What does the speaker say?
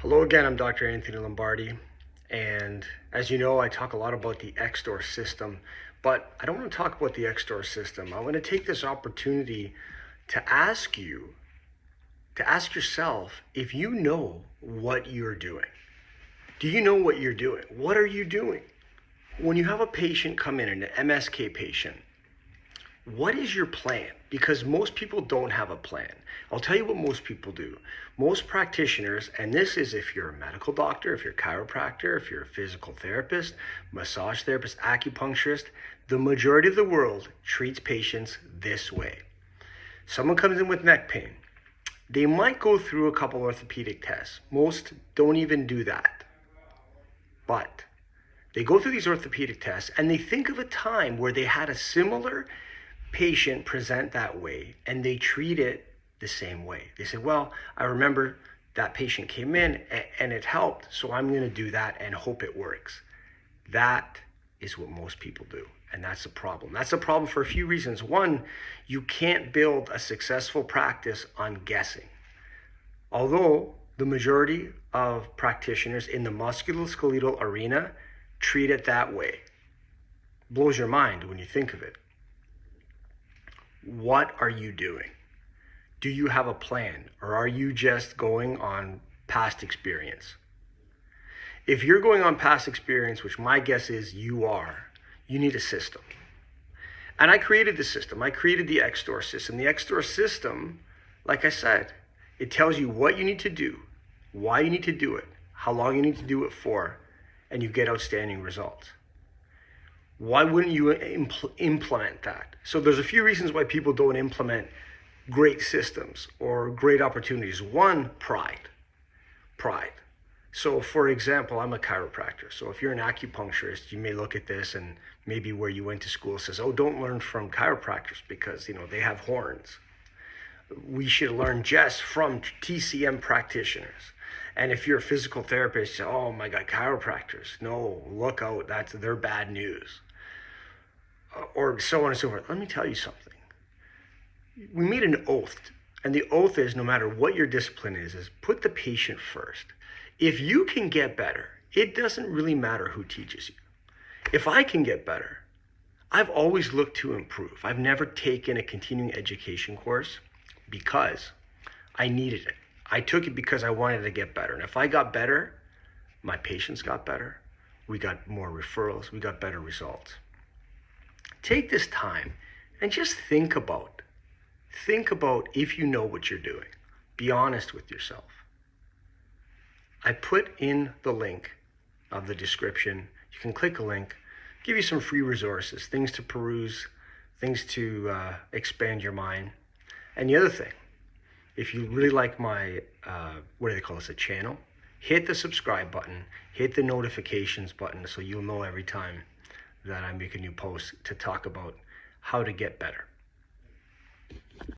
Hello again, I'm Dr. Anthony Lombardi, and as you know, I talk a lot about the XDOR system, but I don't want to talk about the XDOR system. I want to take this opportunity to ask yourself if you know what you're doing. Do you know what you're doing? What are you doing? When you have a patient come in, an MSK patient, what is your plan? Because most people don't have a plan. I'll tell you what most people do. Most practitioners, and this is if you're a medical doctor, if you're a chiropractor, if you're a physical therapist, massage therapist, acupuncturist, the majority of the world treats patients this way. Someone comes in with neck pain. They might go through a couple orthopedic tests. Most don't even do that. But they go through these orthopedic tests and they think of a time where they had a similar patient present that way and they treat it the same way. They say, well, I remember that patient came in and it helped, so I'm going to do that and hope it works. That is what most people do, and that's a problem. That's a problem for a few reasons. One, you can't build a successful practice on guessing. Although the majority of practitioners in the musculoskeletal arena treat it that way. Blows your mind when you think of it. What are you doing? Do you have a plan, or are you just going on past experience? If you're going on past experience, which my guess is you are, you need a system. And I created the system. I created the XDOR system. The XDOR system, like I said, it tells you what you need to do, why you need to do it, how long you need to do it for, and you get outstanding results. Why wouldn't you implement that? So there's a few reasons why people don't implement great systems or great opportunities. One, pride. So for example, I'm a chiropractor. So if you're an acupuncturist, you may look at this and maybe where you went to school says, oh, don't learn from chiropractors because, they have horns. We should learn just from TCM practitioners. And if you're a physical therapist, you say, oh my God, chiropractors. No, look out, they're bad news. Or so on and so forth. Let me tell you something. We made an oath, and the oath is no matter what your discipline is put the patient first. If you can get better, it doesn't really matter who teaches you. If I can get better, I've always looked to improve. I've never taken a continuing education course because I needed it. I took it because I wanted to get better. And if I got better, my patients got better. We got more referrals. We got better results. Take this time and just think about if you know what you're doing. Be honest with yourself. I put in the link of the description. You can click a link, give you some free resources, things to peruse, things to expand your mind. And the other thing, if you really like my, what do they call this, a channel, hit the subscribe button, hit the notifications button so you'll know every time that I make a new post to talk about how to get better.